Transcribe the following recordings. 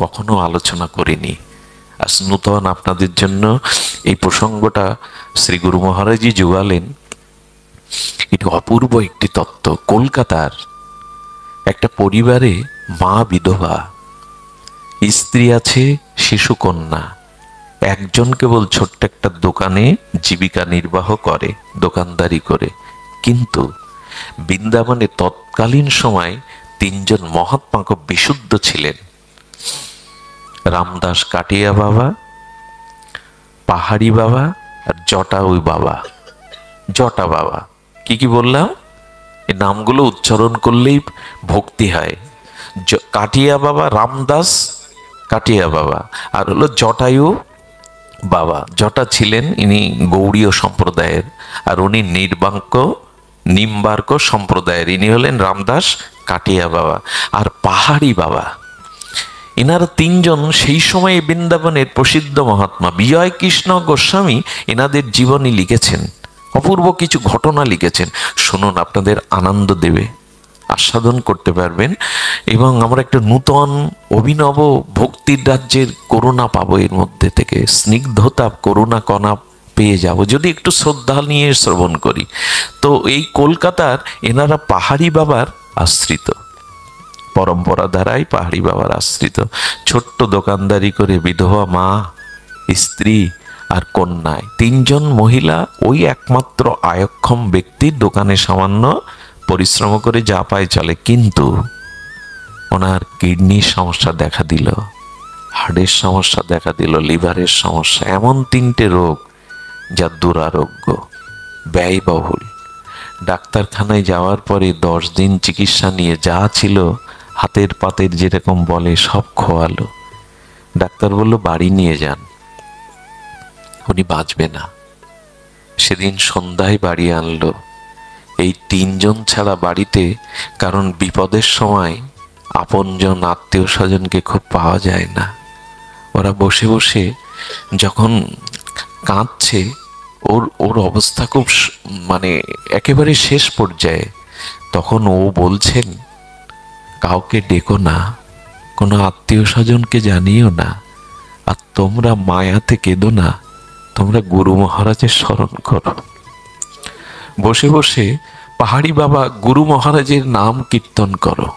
কখনো আলোচনা করিনি। আজ নূতন আপনাদের জন্য এই প্রসঙ্গটা শ্রী গুরু মহারাজই যোগালেন। এটি অপূর্ব একটি তত্ত্ব। কলকাতার একটা পরিবারে মা বিধবা, স্ত্রী আছে, শিশু কন্যা, একজন কেবল ছোট্ট একটা দোকানে জীবিকা নির্বাহ করে, দোকানদারি করে। কিন্তু বৃন্দাবনে তৎকালীন সময় তিনজন মহাত্মা খুব বিশুদ্ধ ছিলেন। রামদাস কাটিয়া বাবা, পাহাড়ি বাবা আর জটাউই বাবা। জটা বাবা কি কি বললাম? এই নামগুলো উচ্চারণ করলেই ভক্তি হয়। কাটিয়া বাবা, রামদাস কাটিয়া বাবা, আর হলো জটায়ু বাবা। জটা ছিলেন ইনি গৌড়ীয় সম্প্রদায়ের, আর উনি নিম্বার্ক সম্প্রদায়ের, ইনি হলেন রামদাস কাটিয়া বাবা। আর পাহাড়ি বাবা, এনারা তিনজন সেই সময়ে বৃন্দাবনের প্রসিদ্ধ মহাত্মা। বিজয় কৃষ্ণ গোস্বামী এনাদের জীবনী লিখেছেন, অপূর্ব কিছু ঘটনা লিখেছেন। শুনুন, আপনাদের আনন্দ দেবে, আস্বাদন করতে পারবেন, এবং আমরা একটা নূতন অভিনব ভক্তির রাজ্যের করুণা পাবো। এর মধ্যে থেকে স্নিগ্ধতা, করুণা কণা পেয়ে যাব যদি একটু শ্রদ্ধা নিয়ে শ্রবণ করি। তো এই কলকাতার এনারা পাহাড়ি বাবার আশ্রিত, পরম্পরা দ্বারাই পাহাড়ি বাবার আশ্রিত। ছোট্ট দোকানদারি করে বিধবা মা, স্ত্রী আর কন্যায়, তিনজন মহিলা। ওই একমাত্র আয়ক্ষম ব্যক্তির দোকানে সামান্য পরিশ্রম করে যা পায় চলে। কিন্তু ওনার কিডনির সমস্যা দেখা দিল, হার্টের সমস্যা দেখা দিল, লিভারের সমস্যা, এমন তিনটে রোগ যা দুরারোগ্য, ব্যয়বহুল। ডাক্তারখানায় যাওয়ার পরে 10 দিন চিকিৎসা নিয়ে যা ছিল হাতের পাতের যেরকম বলে সব খোয়ালো। ডাক্তার বলল বাড়ি নিয়ে যান, উনি বাঁচবে না। সেদিন সন্ধ্যায় বাড়ি আনলো। এই তিনজন ছাড়া বাড়িতে, কারণ বিপদের সময় আপনজন আত্মীয় স্বজনকে খুব পাওয়া যায় না। ওরা বসে বসে যখন কাঁদছে, ওর অবস্থা খুব মানে একেবারে শেষ পর্যায়ে, তখন ও বলছেন কাউকে ডেকো না, কোনো আত্মীয় স্বজনকে জানিও না, আর তোমরা মায়াতে কেঁদো না, তোমরা গুরু মহারাজের স্মরণ করো। বসে বসে পাহাড়ি বাবা গুরু মহারাজের নাম কীর্তন করো,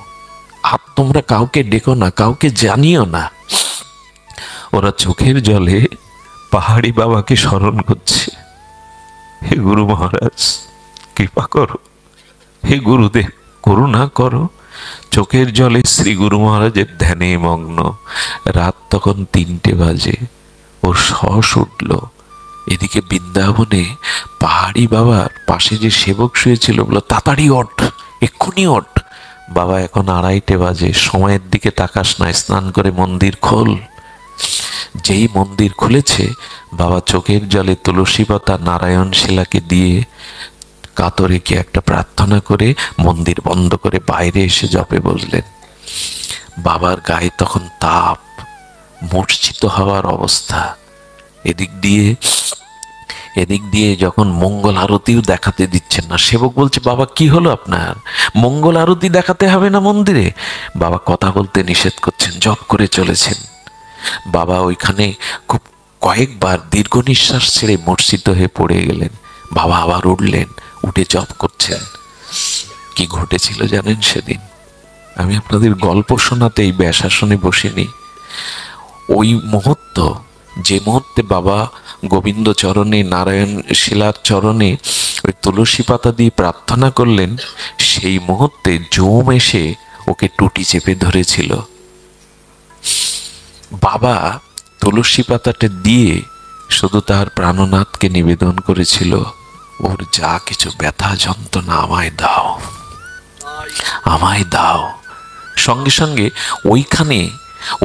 আর তোমরা কাউকে ডেকো না, কাউকে জানিও না। ওরা চোখের জলে পাহাড়ি বাবাকে স্মরণ করছে, হে গুরু মহারাজ কৃপা করো, হে গুরুদেব করুণা করো। চোখের জলে শ্রী গুরু মহারাজের ধ্যানে মগ্ন। রাত তখন 3টে বাজে, ওর শ্বাস উঠল। এদিকে বৃন্দাবনে পাহাড়ি বাবার পাশে যে সেবক শুয়েছিল বলল তাড়াতাড়ি ওঠ, এক্ষুনি ওঠ। বাবা এখন 2:30 বাজে, সময়ের দিকে তাকাস না, স্নান করে মন্দির খোল। যেই মন্দির খুলেছে, বাবা চোখের জলে তুলসী পাতা নারায়ণ শিলাকে দিয়ে কাতরে কি একটা প্রার্থনা করে মন্দির বন্ধ করে বাইরে এসে জপে বসলেন। বাবার গায়ে তখন তাপ, মূর্ছিত হওয়ার অবস্থা। এদিক দিয়ে যখন মঙ্গল আরতিও দেখাতে দিচ্ছেন না। সেবক বলছে বাবা কি হলো আপনার, মঙ্গল আরতি দেখাতে হবে না মন্দিরে? বাবা কথা বলতে নিষেধ করছেন, জপ করে চলেছেন। বাবা ওইখানে খুব কয়েকবার দীর্ঘ নিঃশ্বাস ছেড়ে মূর্ছিত হয়ে পড়ে গেলেন। বাবা আবার উঠলেন, উঠে জপ করছেন। কি ঘটেছিল জানেন সেদিন? আমি আপনাদের গল্প শোনাতে এই ব্যাসাসনে বসিনি। ওই মুহূর্ত, যে মুহূর্তে বাবা গোবিন্দ চরণে, নারায়ণ শিলার চরণে ওই তুলসী পাতা দিয়ে প্রার্থনা করলেন, সেই মুহূর্তে জম এসে ওকে টুটি চেপে ধরেছিল। বাবা তুলসী পাতাটা দিয়ে শুধু তার প্রাণনাথকে নিবেদন করেছিল, ওর যা কিছু ব্যথা যন্ত্রণা আমায় দাও, আমায় দাও। সঙ্গে সঙ্গে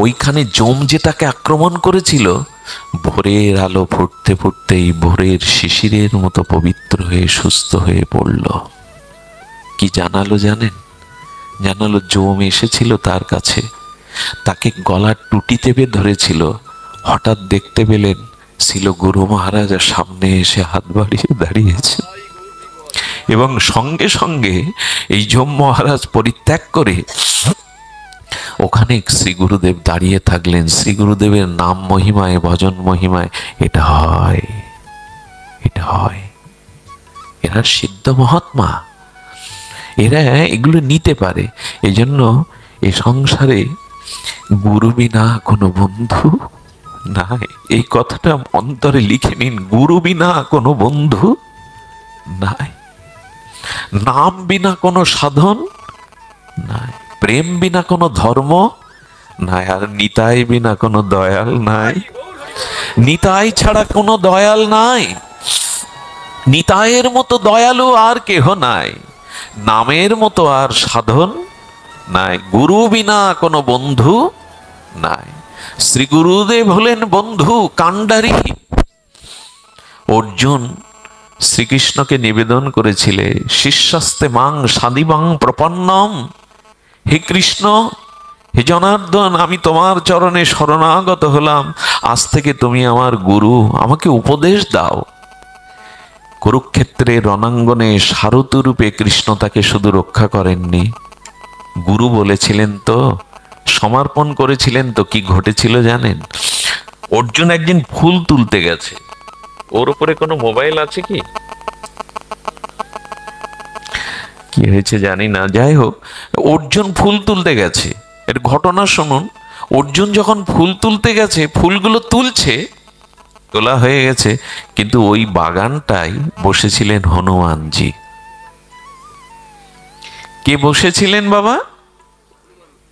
ওইখানে জম যে তাকে আক্রমণ করেছিল, ভোরের আলো ফুটতে ফুটতেই ভোরের শিশিরের মতো পবিত্র হয়ে সুস্থ হয়ে পড়ল। কি জানালো জানেন? জানালো জম এসেছিল তার কাছে, তাকে গলার টুটি চেপে ধরেছিল। হঠাৎ দেখতে পেলেন ছিল গুরু মহারাজ সামনে এসে হাত বাড়িয়ে দাঁড়িয়েছে, এবং সঙ্গে সঙ্গে এই জম মহারাজ পরিত্যাগ করে ওখানে শ্রী গুরুদেব দাঁড়িয়ে থাকলেন। শ্রী গুরুদেবের নাম মহিমায়, ভজন মহিমায় এটা হয়, এটা হয়। এরা সিদ্ধ মহাত্মা, এরা এগুলো নিতে পারে। এই জন্য এই সংসারে গুরু বিনা কোনো বন্ধু নাই। এই কথাটা অন্তরে লিখে নিন, গুরু বিনা কোনো বন্ধু নাই, নাম বিনা কোনো সাধন নাই, প্রেম বিনা কোনো ধর্ম নাই, আর নিতাই বিনা কোনো দয়াল নাই। নিতাই ছাড়া কোনো দয়াল নাই। নিতাইয়ের মতো দয়ালু আর কেহ নাই, নামের মতো আর সাধন নাই। গুরু বিনা কোনো বন্ধু নাই। শ্রী গুরুদেব হলেন বন্ধু কাণ্ডারি। অর্জুন শ্রীকৃষ্ণকে নিবেদন করেছিলে, শিষ্যাস্তে মাং সাদিবাং প্রপন্নম। হে কৃষ্ণ, হে জনার্দন, আমি তোমার চরণে শরণাগত হলাম, আজ থেকে তুমি আমার গুরু, আমাকে উপদেশ দাও। কুরুক্ষেত্রের রণাঙ্গনে সারথি রূপে কৃষ্ণ তাকে শুধু রক্ষা করেননি, গুরু বলেছিলেন তো, সমর্পণ করেছিলেন তো। কি ঘটেছিল জানেন? অর্জুন একদিন ফুল তুলতে গেছে। ওর উপরে কোনো মোবাইল আছে কি? কি হয়েছে জানি না, যাই হোক, অর্জুন ফুল তুলতে গেছে। এর ঘটনা শুনুন। অর্জুন যখন ফুল তুলতে গেছে, ফুলগুলো তুলছে, তোলা হয়ে গেছে, কিন্তু ওই বাগানটাই বসেছিলেন হনুমানজি। কে বসেছিলেন বাবা?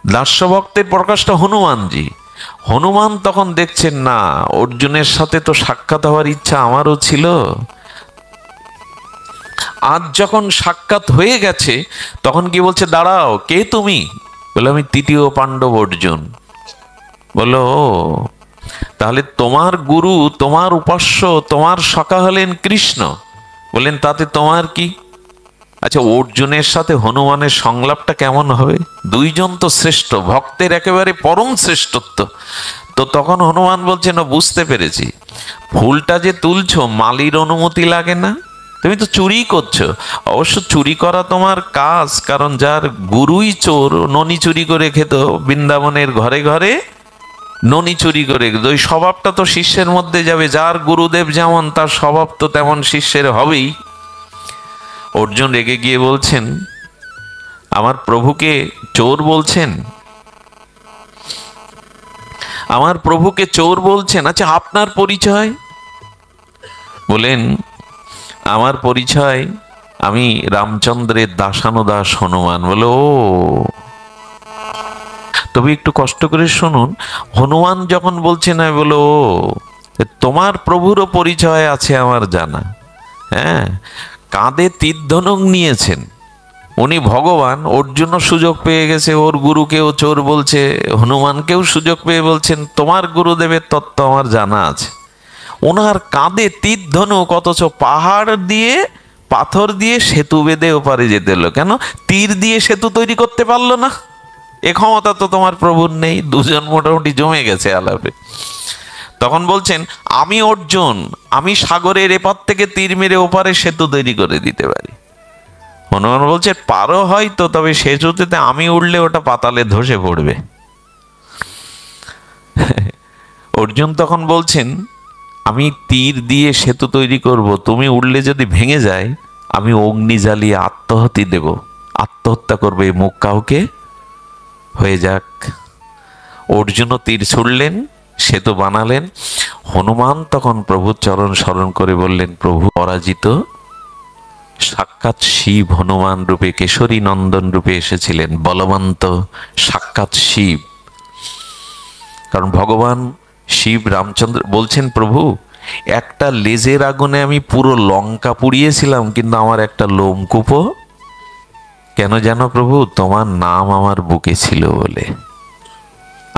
দাস্যভক্তের প্রকাশটা হনুমানজি। হনুমান তখন দেখছেন, না, অর্জুনের সাথে তো সাক্ষাৎ হওয়ার ইচ্ছা আমারও ছিল। আজ যখন সাক্ষাৎ হয়ে গেছে, তখন কি বলছে, দাঁড়াও, কে তুমি? বলে, আমি তৃতীয় পাণ্ডব অর্জুন। বলো, তাহলে তোমার গুরু, তোমার উপাস্য, তোমার সখা হলেন কৃষ্ণ। বলেন, তাতে তোমার কি? আচ্ছা, অর্জুনের সাথে হনুমানের সংলাপটা কেমন হবে? দুইজন তো শ্রেষ্ঠ, ভক্তের একেবারে পরম শ্রেষ্ঠত্ব। তো তখন হনুমান বলছেন, বুঝতে পেরেছি, ফুলটা যে তুলছো মালির অনুমতি লাগে না, তুমি তো চুরি করছো। অবশ্য চুরি করা তোমার কাজ, কারণ যার গুরুই চোর, ননি চুরি করে খেত বৃন্দাবনের ঘরে ঘরে, ননি চুরি করে। ওই স্বভাবটা তো শিষ্যের মধ্যে যাবে। যার গুরুদেব যেমন, তার স্বভাব তো তেমন শিষ্যের হবেই। অর্জুন রেগে গিয়ে বলছেন, আমার প্রভুকে চোর বলছেন? আমার প্রভুকে চোর বলছেন? আচ্ছা, আপনার পরিচয়? বলেন, আমার পরিচয়, আমি রামচন্দ্রের দাসানুদাস হনুমান। বলো, ও, তবে একটু কষ্ট করে শুনুন। হনুমান যখন বলছে না, বলো, তোমার প্রভুরও পরিচয় আছে আমার জানা। হ্যাঁ, কাঁধে তীরধনুক নিয়েছেন, উনি ভগবান। অর্জুনও সুযোগ পেয়ে গেছে, ওর গুরুকেও চোর বলছে, হনুমানকেও সুযোগ পেয়ে বলছেন তোমার গুরুদেবের তত্ত্ব আমার জানা আছে। ওনার কাঁধে তীরধনুক, অথচ পাহাড় দিয়ে, পাথর দিয়ে সেতু বেঁধে ওপারে যেতে হলো। কেন? তীর দিয়ে সেতু তৈরি করতে পারলো না। এ ক্ষমতা তো তোমার প্রভুর নেই। দুজন মোটামুটি জমে গেছে আলাপে। তখন বলছেন, আমি অর্জুন, আমি সাগরের এপার থেকে তীর মেরে ওপারে সেতু তৈরি করে দিতে পারি। হনুমান বলছে, পারো হয়তো, তবে সেতুতে আমি উঠলে ওটা পাতালে ধসে পড়বে। অর্জুন তখন বলছেন, আমি তীর দিয়ে সেতু তৈরি করব, তুমি উঠলে যদি ভেঙে যায়, আমি অগ্নি জ্বালিয়ে আত্মহতি দেব, আত্মহত্যা করবে, মুখ কাউকে হয়ে যাক। অর্জুনও তীর ছুড়লেন, সেতু বানালেন। হনুমান তখন প্রভুর চরণ স্মরণ করে বললেন, প্রভু পরাজিত। সাক্ষাৎ শিব হনুমান রূপে, কেশরী নন্দন রূপে এসেছিলেন, বলবন্ত সাক্ষাৎ শিব। কারণ ভগবান শিব রামচন্দ্র বলছেন, প্রভু, একটা লেজের আগুনে আমি পুরো লঙ্কা পুড়িয়েছিলাম, কিন্তু আমার একটা লোমকূপও কেন জানো প্রভু? তোমার নাম আমার বুকে ছিল বলে।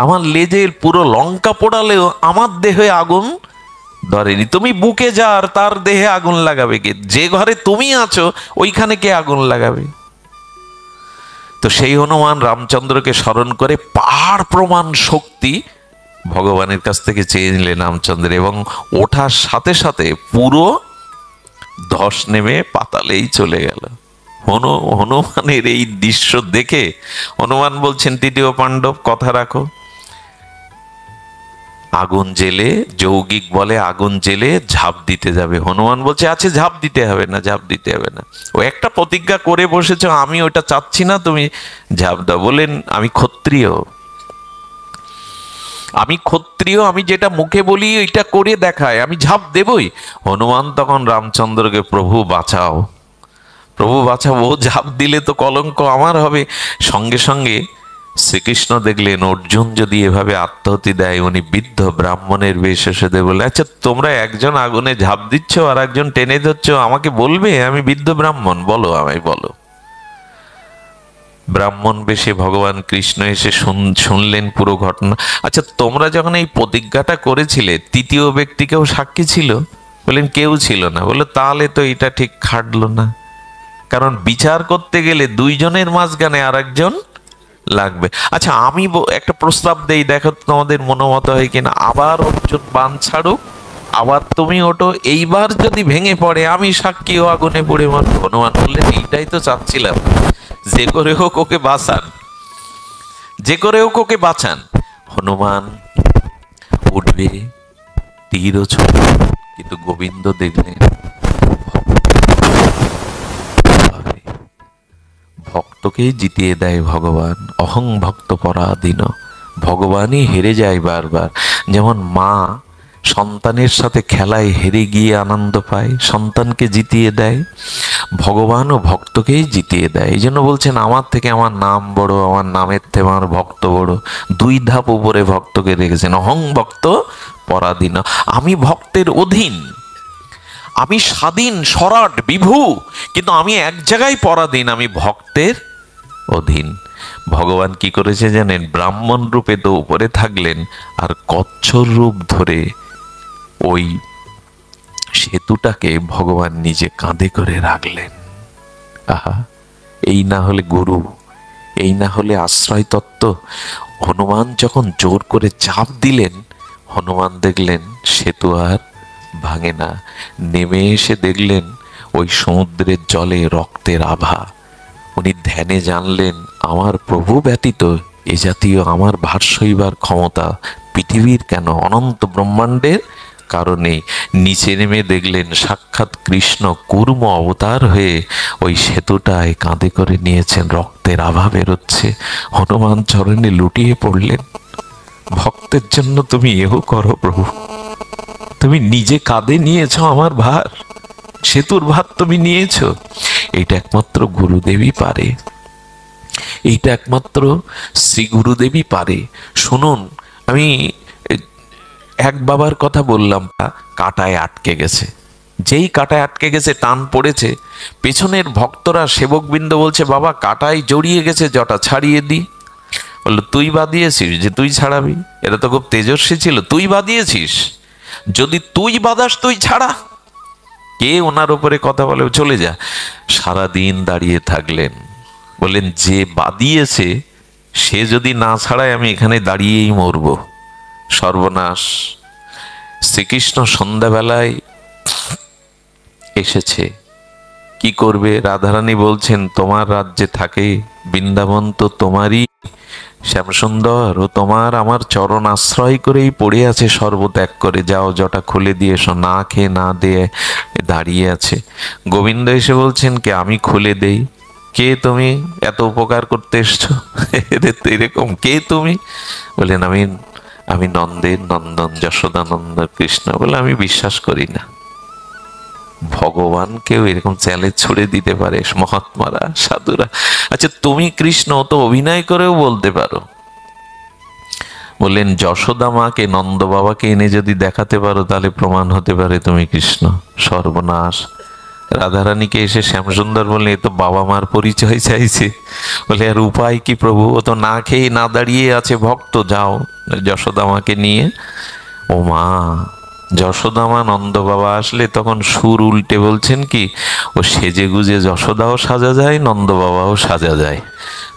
আমার লেজের পুরো লঙ্কা পোড়ালেও আমার দেহে আগুন ধরেনি। তুমি বুকে যার, তার দেহে আগুন লাগাবে কে? যে ঘরে তুমি আছো ওইখানে কে আগুন লাগাবে? তো সেই হনুমান রামচন্দ্রকে স্মরণ করে পাহাড় প্রমাণ শক্তি ভগবানের কাছ থেকে চেয়ে নিলেন রামচন্দ্র, এবং ওঠার সাথে সাথে পুরো ধস নেমে পাতালেই চলে গেল। হনুমানের এই দৃশ্য দেখে হনুমান বলছেন, তৃতীয় পাণ্ডব কথা রাখো। আগুন জেলে, যৌগিক বলে আগুন জেলে ঝাঁপ দিতে যাবে। হনুমান বলছে আচ্ছা ঝাঁপ দিতে হবে না, ঝাঁপ দিতে হবে না। ও একটা প্রতিজ্ঞা করে বসেছ, আমি ওটা চাচ্ছি না, তুমি ঝাঁপ দাও। বলেন আমি ক্ষত্রিয়, আমি ক্ষত্রিয়, আমি যেটা মুখে বলি ওইটা করে দেখায়, আমি ঝাঁপ দেবই। হনুমান তখন রামচন্দ্রকে, প্রভু বাঁচাও, প্রভু বাঁচাও, ও ঝাঁপ দিলে তো কলঙ্ক আমার হবে। সঙ্গে সঙ্গে শ্রীকৃষ্ণ দেখলেন অর্জুন যদি এভাবে আত্মাহুতি দেয়, উনি বৃদ্ধ ব্রাহ্মণের বেশ এসে দেয়, বলে আচ্ছা তোমরা একজন আগুনে ঝাঁপ দিচ্ছ আর একজন টেনে ধরছ, আমাকে বলবে আমি বৃদ্ধ ব্রাহ্মণ, বলো আমায় বলো। ব্রাহ্মণ বেশে ভগবান কৃষ্ণ এসে শুনলেন পুরো ঘটনা। আচ্ছা তোমরা যখন এই প্রতিজ্ঞাটা করেছিলে, তৃতীয় ব্যক্তি কেউ সাক্ষী ছিল? বললেন কেউ ছিল না। বললো তাহলে তো এটা ঠিক খাটলো না, কারণ বিচার করতে গেলে দুইজনের মাঝখানে আর একজন লাগবে। আচ্ছা আমি একটা প্রস্তাব দেই, দেখো তোমাদের মনোমত হয় কিনা। আবার অর্জুন বান ছাড়ুক, আবার তুমি ওঠো, এইবার যদি ভেঙে পড়ে আমি সাক্ষী ও আগুনে পড়ে মারব। হনুমান বললেন এইটাই তো চাচ্ছিলাম, যে করে হোক ওকে বাঁচান, যে করে হোক ওকে বাঁচান। হনুমান উঠবে, তীরও ছুটবে, কিন্তু গোবিন্দ দেখলেন ভক্তকেই জিতিয়ে দেয় ভগবান। অহং ভক্ত পরাধীন, ভগবানই হেরে যায় বারবার। যেমন মা সন্তানের সাথে খেলায় হেরে গিয়ে আনন্দ পায়, সন্তানকে জিতিয়ে দেয়, ভগবানও ভক্তকেই জিতিয়ে দেয়। এই জন্য বলছেন আমার থেকে আমার নাম বড়, আমার নামের থেকে আমার ভক্ত বড়। দুই ধাপ উপরে ভক্তকে রেখেছেন। অহং ভক্ত পরাধীন, আমি ভক্তের অধীন, আমি স্বাধীন সরাট বিভু, কিন্তু আমি এক জায়গায় পরাধীন, আমি ভক্তের অধীন। ভগবান কি করেছে জানেন? ব্রাহ্মণ রূপে তো উপরে থাকলেন, আর কচ্ছর রূপ ধরে ওই সেতুটাকে ভগবান নিজে কাঁধে করে রাখলেন। আহা, এই না হলে গুরু, এই না হলে আশ্রয় তত্ত্ব। হনুমান যখন জোর করে চাপ দিলেন, হনুমান দেখলেন সেতু আর ভাঙে না। নেমে এসে দেখলেন ওই সমুদ্রের জলে রক্তের আভা। উনি ধ্যানে জানলেন আমার প্রভু ব্যতীত এ জাতীয় আমার ভার সইবার ক্ষমতা পৃথিবীর কেন, অনন্ত ব্রহ্মাণ্ডের কারণে। নিচে নেমে দেখলেন সাক্ষাৎ কৃষ্ণ কুর্ম অবতার হয়ে ওই সেতুটায় কাঁধে করে নিয়েছেন, রক্তের আভা বেরোচ্ছে। হনুমান চরণে লুটিয়ে পড়লেন, ভক্তের জন্য তুমি এও করো প্রভু, তুমি নিজে কাঁধে নিয়েছ আমার ভার, সেতুর ভার তুমি নিয়েছ। এইটা একমাত্র গুরুদেবই পারে, এইটা একমাত্র শ্রী গুরুদেবই পারে। শুনুন, আমি এক বাবার কথা বললাম, কাঁটায় আটকে গেছে। যেই কাঁটায় আটকে গেছে, টান পড়েছে, পেছনের ভক্তরা সেবকবৃন্দ বলছে বাবা কাঁটায় জড়িয়ে গেছে, জটা ছাড়িয়ে দি। বললো তুই বাঁধিয়েছিস যে তুই ছাড়াবি? এটা তো খুব তেজস্বী ছিল, তুই বাঁধিয়েছিস, যদি তুই বাঁধাস তুই ছাড়া। কে ওনার উপরে কথা বলে? চলে যা। সারাদিন দাঁড়িয়ে থাকলেন, বললেন যে বাঁধিয়েছে সে যদি না ছাড়ায় আমি এখানে দাঁড়িয়েই মরব, সর্বনাশ। শ্রীকৃষ্ণ সন্ধ্যাবেলায় এসেছে, কি করবে? রাধারানী বলছেন তোমার রাজ্যে থাকে, বৃন্দাবন তো তোমারই, শ্যামসুন্দর ও তোমার আমার চরণ আশ্রয় করেই পড়ে আছে, সর্বত্যাগ করে যাও, জটা খুলে দিয়ে এসো। না খেয়ে না দিয়ে দাঁড়িয়ে আছে। গোবিন্দ এসে বলছেন কে? আমি খুলে দেই। কে তুমি? এত উপকার করতে এসছো এরকম কে তুমি? বলেন আমি নন্দের নন্দন, যশোদানন্দ কৃষ্ণ। বলে আমি বিশ্বাস করি না ভগবানকেও এরকম চ্যালেঞ্জ ছুড়ে দিতে পারে মহাত্মারা, সাধুরা। আচ্ছা তুমি কৃষ্ণ তো অভিনয় করেও বলতে পারো। বললেন যশোদা মাকে, নন্দ বাবাকে এনে যদি দেখাতে পারো তাহলে প্রমাণ হতে পারে তুমি কৃষ্ণ। সর্বনাশ। রাধারানীকে এসে শ্যামসুন্দর বললেন এ তো বাবা মার পরিচয় চাইছে। বলে আর উপায় কি প্রভু? ও তো না খেয়ে না দাঁড়িয়ে আছে ভক্ত, যাও যশোদা মাকে নিয়ে। ও মা, যশোদা মা নন্দ বাবা আসলে তখন সুর উল্টে বলছেন কি, ও সেজে গুজে যশোদাও সাজা যায়, নন্দ বাবাও সাজা যায়।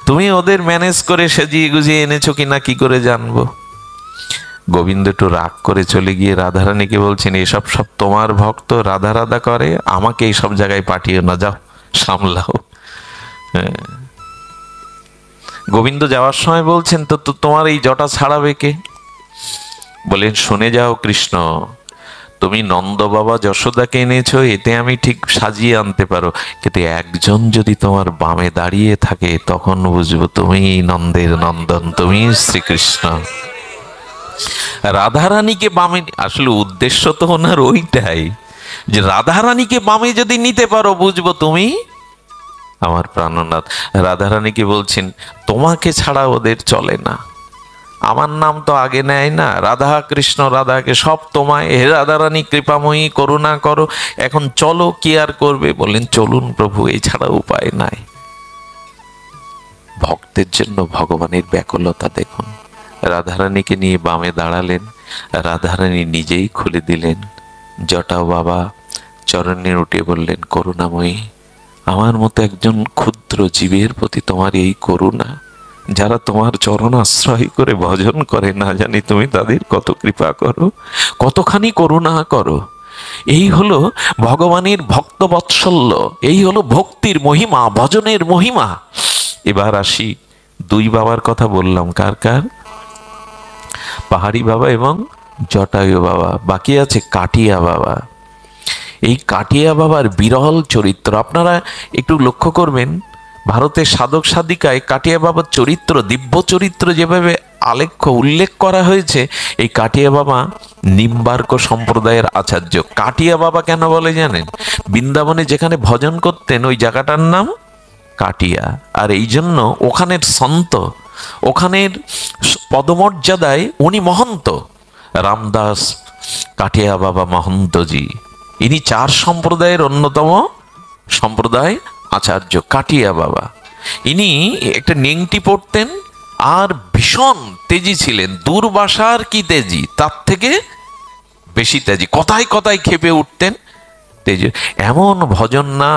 তুমি ওদের ম্যানেজ করে সেজিয়ে গুজিয়ে এনেছো কিনা কি করে জানবো? গোবিন্দ একটু রাগ করে চলে গিয়ে রাধারানীকে বলছেন এসব সব তোমার ভক্ত রাধা রাধা করে, আমাকে এইসব জায়গায় পাঠিয়ে না, যাও সামলাও। হ্যাঁ, গোবিন্দ যাওয়ার সময় বলছেন, তো তোমার এই জটা ছাড়াবে কে? বলেন, শুনে যাও কৃষ্ণ, তুমি নন্দ বাবা যশোদাকে এনেছো, এতে আমি ঠিক সাজিয়ে আনতে পারো, কিন্তু একজন যদি তোমার বামে দাঁড়িয়ে থাকে তখন বুঝবো তুমি নন্দের নন্দন, তুমি শ্রীকৃষ্ণ। রাধারানীকে বামে, আসলে উদ্দেশ্য তো ওনার ওইটাই, যে রাধারানীকে বামে যদি নিতে পারো বুঝবো তুমি আমার প্রাণনাথ। রাধারানীকে বলছেন, তোমাকে ছাড়া ওদের চলে না, আমার নাম তো আগে নেয় না, রাধা কৃষ্ণ রাধাকে সব তোমায়, হে রাধারানী কৃপাময়ী করুণা করো, এখন চলো, কি আর করবে? বললেন, চলুন প্রভু, এছাড়া উপায় নাই। ভক্তের জন্য ভগবানের ব্যাকুলতা দেখুন। রাধারানীকে নিয়ে বামে দাঁড়ালেন, রাধারানী নিজেই খুলে দিলেন জটা, বাবা চরণে উঠে বললেন, করুণাময়ী, আমার মতো একজন ক্ষুদ্র জীবের প্রতি তোমার এই করুণা, যারা তোমার চরণ আশ্রয় করে ভজন করে, না জানি তুমি তাদের কত কৃপা করো, কতখানি করুণা করো। এই হলো ভগবানের ভক্ত বৎসল্য, এই হলো ভক্তির মহিমা, ভজনের মহিমা। এবার আসি, দুই বাবার কথা বললাম, কার কার? পাহাড়ি বাবা এবং জটায়ু বাবা। বাকি আছে কাটিয়া বাবা। এই কাটিয়া বাবার বিরল চরিত্র আপনারা একটু লক্ষ্য করবেন। ভারতের সাধক সাধিকায় কাটিয়া বাবার চরিত্র, দিব্য চরিত্র যেভাবে আলেখ্য উল্লেখ করা হয়েছে, এই কাটিয়া বাবা নিম্বার্ক সম্প্রদায়ের আচার্য। কাটিয়া বাবা কেন বলে জানেন? বৃন্দাবনে যেখানে ভজন করতেন ওই জায়গাটার নাম কাটিয়া, আর এই জন্য ওখানের সন্ত, ওখানের পদমর্যাদায় উনি মহন্ত। রামদাস কাটিয়া বাবা মহন্তজি, ইনি চার সম্প্রদায়ের অন্যতম সম্প্রদায় আচার্য কাটিয়া বাবা। ইনি একটা নেংটি পড়তেন আর ভীষণ তেজি ছিলেন, দুর্বাসার কি তেজি, তার থেকে বেশি তেজি, কথায় কথায় খেপে উঠতেন, তেজি। এমন ভজন না,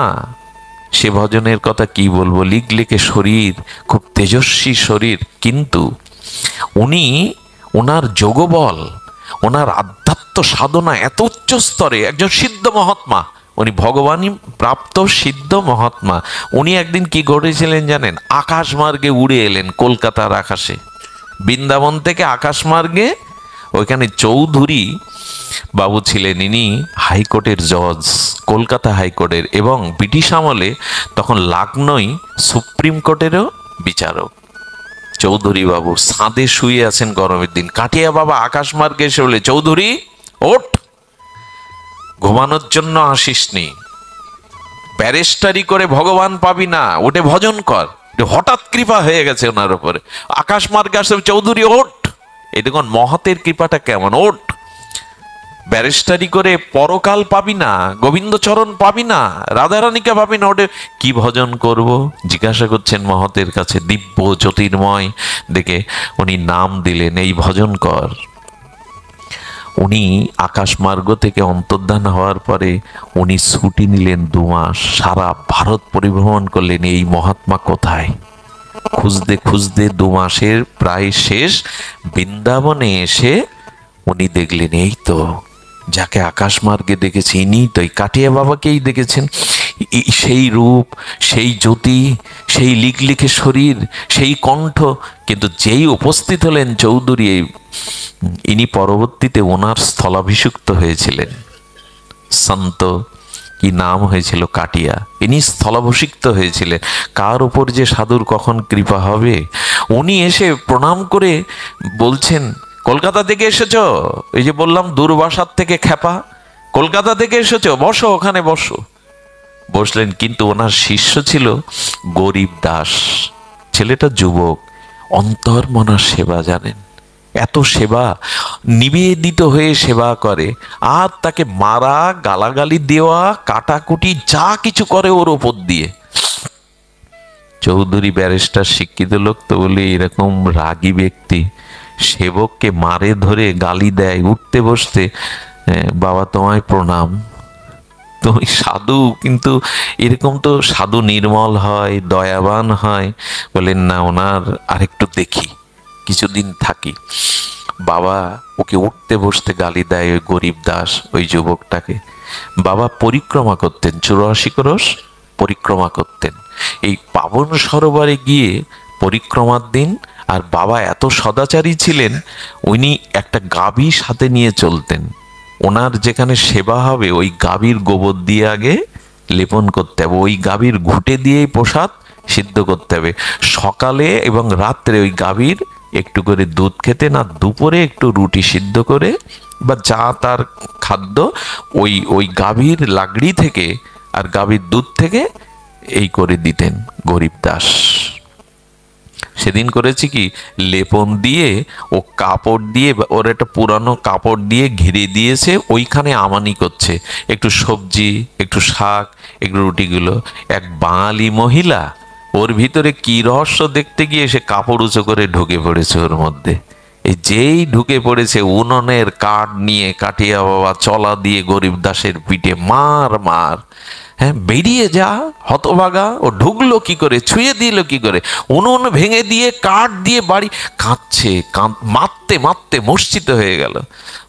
সে ভজনের কথা কি বলবো, লিকলিকে শরীর, খুব তেজস্বী শরীর, কিন্তু উনি, ওনার যোগবল, ওনার আধ্যাত্ম সাধনা এত উচ্চ স্তরে, একজন সিদ্ধ মহাত্মা, উনি ভগবানই প্রাপ্ত সিদ্ধ মহাত্মা। উনি একদিন কি ঘটেছিলেন জানেন? আকাশ মার্গে উড়ে এলেন কলকাতার আকাশে, বৃন্দাবন থেকে আকাশ মার্গে। ওইখানে চৌধুরী বাবু ছিলেন, ইনি হাইকোর্টের জজ, কলকাতা হাইকোর্টের, এবং ব্রিটিশ আমলে তখন লখনৌ সুপ্রিম কোর্টেরও বিচারক। চৌধুরী বাবু ছাদে শুয়ে আছেন গরমের দিন, কাটিয়া বাবা আকাশ মার্গে এসে বলে, চৌধুরী ওঠ, ঘুমানোর জন্য আসিসনি, ব্যারিস্টারি করে ভগবান পাবি না, ওটে ভজন কর। হঠাৎ কৃপা হয়ে গেছে ওনার উপরে, আকাশ মার্গে আসে, চৌধুরী ওঠ। এই দেখুন মহতের কৃপাটা কেমন, ওঠ, ব্যারিস্টারি করে পরকাল পাবি না, গোবিন্দচরণ পাবি না, রাধারানীকে পাবি না, ওটা কি ভজন করব? জিজ্ঞাসা করছেন মহতের কাছে। দিব্য জ্যোতির্ময় দেখে উনি নাম দিলেন, এই ভজন কর। উনি আকাশমার্গ থেকে অন্তর্ধান হওয়ার পরে উনি ছুটি নিলেন 2 মাস, সারা ভারত পরিভ্রমণ করলেন, এই মহাত্মা কোথায়। খুঁজতে খুঁজতে 2 মাসের প্রায় শেষ, বৃন্দাবনে এসে উনি দেখলেন, এই তো যাকে আকাশ মার্গে দেখেছি, ইনি তো, এই কাটিয়া বাবাকেই দেখেছেন, সেই রূপ, সেই জ্যোতি, সেই লিকলিকে শরীর, সেই কণ্ঠ। কিন্তু যেই উপস্থিত হলেন চৌধুরী, ইনি পরবর্তীতে ওনার স্থলাভিষিক্ত হয়েছিলেন। সন্ত কি নাম হয়েছিল? কাটিয়া। ইনি স্থলাভিষিক্ত হয়েছিলেন। কার উপর যে সাধুর কখন কৃপা হবে। উনি এসে প্রণাম করে বলছেন, কলকাতা থেকে এসেছো? এই যে বললাম দুর্বাসার থেকে খেপা, কলকাতা থেকে এসেছো, বসো, ওখানে বসো। বসলেন, কিন্তু ওনার শিষ্য ছিল গরিব দাস, ছেলেটা যুবক, অন্তর্মনা সেবা জানেন, এত সেবা, নিবেদিত হয়ে সেবা করে, আর তাকে মারা, গালাগালি দেওয়া, কাটাকুটি যা কিছু করে ওর ওপর দিয়ে। চৌধুরী ব্যারিস্টার শিক্ষিত লোক তো বলে, এরকম রাগী ব্যক্তি সেবককে মারে ধরে গালি দেয়, উঠতে বসতে, বাবা তোমায় প্রণাম, তুমি সাধু, কিন্তু এরকম তো সাধু নির্মল হয়, দয়াবান হয়। বলেন না, ওনার আরেকটু দেখি, কিছুদিন থাকি। বাবা ওকে উঠতে বসতে গালি দেয়, ওই গরিব দাস, ওই যুবকটাকে। বাবা পরিক্রমা করতেন 84 ক্রোশ পরিক্রমা করতেন। এই পাবন সরোবরে গিয়ে পরিক্রমার দিন, আর বাবা এত সদাচারী ছিলেন, উনি একটা গাভী সাথে নিয়ে চলতেন। ওনার যেখানে সেবা হবে ওই গাভীর গোবর দিয়ে আগে লেপন করতে হবে, ওই গাভীর ঘুঁটে দিয়েই প্রসাদ সিদ্ধ করতে হবে। সকালে এবং রাত্রে ওই গাভীর একটু করে দুধ খেতেন, আর দুপুরে একটু রুটি সিদ্ধ করে বা যা তার খাদ্য ওই ওই গাভীর লাগড়ি থেকে আর গাভীর দুধ থেকে এই করে দিতেন গরিব দাস। সেদিন করেছি কি, লেপন দিয়ে ও কাপড় দিয়ে, ওর একটা পুরানো কাপড় দিয়ে ঘিরে দিয়েছে, ওইখানে আমানি করছে একটু সবজি, একটু শাক, একটু রুটিগুলো। এক বাঙালি মহিলা ওর ভিতরে কি রহস্য দেখতে গিয়ে সে কাপড় উঁচু করে ঢুকে পড়েছে ওর মধ্যে। এই যেই ঢুকে পড়েছে, উনুনের কাঠ নিয়ে কাঠিয়া বাবা চলা দিয়ে গরিব দাসের পিঠে মার মার। হ্যাঁ, বেরিয়ে যা হতভাগা। ও ঢুকলো কি করে, ছুঁয়ে দিল কি করে, উনুন ভেঙে দিয়ে কাঠ দিয়ে বাড়ি, কাঁদছে, মারতে মারতে মূর্ছিত হয়ে গেল।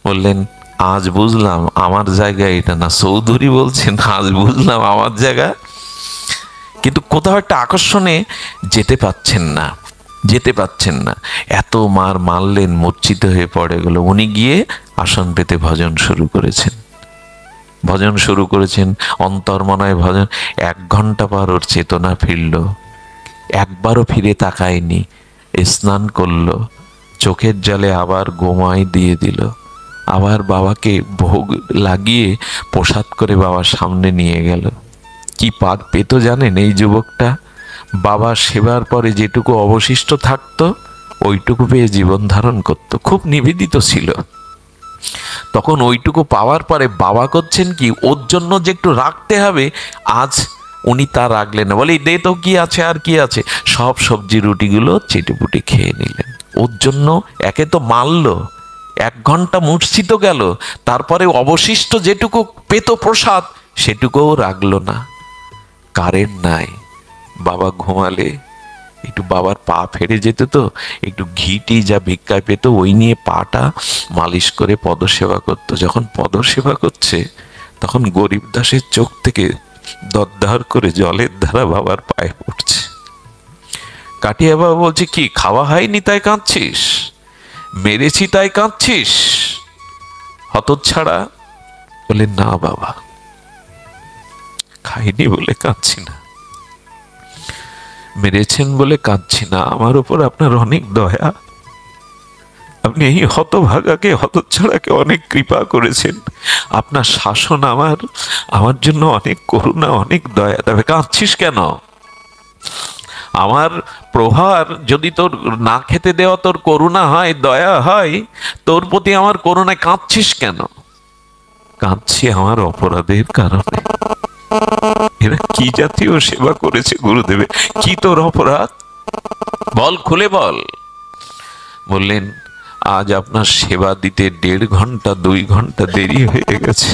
বললেন, আজ বুঝলাম আমার জায়গা এটা না। চৌধুরী বলছেন, আজ বুঝলাম আমার জায়গা। কিন্তু কোথাও একটা আকর্ষণে যেতে পাচ্ছেন না, যেতে পাচ্ছেন না। এত মার মারলেন, মূর্ছিত হয়ে পড়ে গেল। উনি গিয়ে আসন পেতে ভজন শুরু করেছেন, ভজন শুরু করেছেন, অন্তর্মনায় ভজন। 1 ঘন্টা পর ওর চেতনা ফিরল, একবারও ফিরে তাকায়নি। স্নান করলো, চোখের জলে আবার গোমাই দিয়ে দিল, আবার বাবাকে ভোগ লাগিয়ে প্রসাদ করে বাবার সামনে নিয়ে গেল। কি পাক পেত জানেন এই যুবকটা? বাবা সেবার পরে যেটুকু অবশিষ্ট থাকতো ওইটুকু পেয়ে জীবন ধারণ করত। খুব নিবেদিত ছিল। তখন ওইটুকু পাওয়ার পরে বাবা করছেন কি, ওর জন্য যে একটু রাখতে হবে, আজ উনি তা রাখলেন না। বলে, দে তো কি আছে আর কি আছে, সব সবজি রুটিগুলো চেটেপুটে খেয়ে নিলেন। ওর জন্য একে তো মারলো, 1 ঘন্টা মূর্ছিত গেল, তারপরে অবশিষ্ট যেটুকু পেত প্রসাদ সেটুকুও রাখলো না। কারেন্ট নাই, বাবা ঘুমালে একটু বাবার পা ফেড়ে যেত, তো একটু ঘিটি যা ভিক্ষায় পেত ওই নিয়ে পাটা মালিশ করে পদসেবা করতো। যখন পদসেবা করছে তখন গরিব দাসের চোখ থেকে দরদর করে জলের ধারা বাবার পায়ে পড়ছে। কাটিয়া বাবা বলছে, কি খাওয়া হয়নি তাই কাঁদছিস? মেরেছি তাই কাঁদছিস? হতচ্ছাড়া। বলে, না বাবা, খাইনি বলে কাঁদছি না, মেরেছেন বলে কাঁদছি না, আমার উপর আপনার অনেক দয়া। আপনি এই হতভাগাকে, হতচ্ছাড়াকে অনেক কৃপা করেছেন। আপনার শাসন আমার জন্য অনেক করুণা, অনেক দয়া। তবে কাঁদছিস কেন? আমার প্রহার যদি তোর না খেতে দেওয়া তোর করুণা হয়, দয়া হয়, তোর প্রতি আমার করুণায় কাঁদছিস কেন? কাঁদছি আমার অপরাধের কারণে। এরা কি জাতীয় সেবা করেছে গুরুদেবে? কি তোর অপরাধ? বল, খুলে বল। বললেন, আজ আপনার সেবা দিতে 1.5 ঘন্টা 2 ঘন্টা দেরি হয়ে গেছে।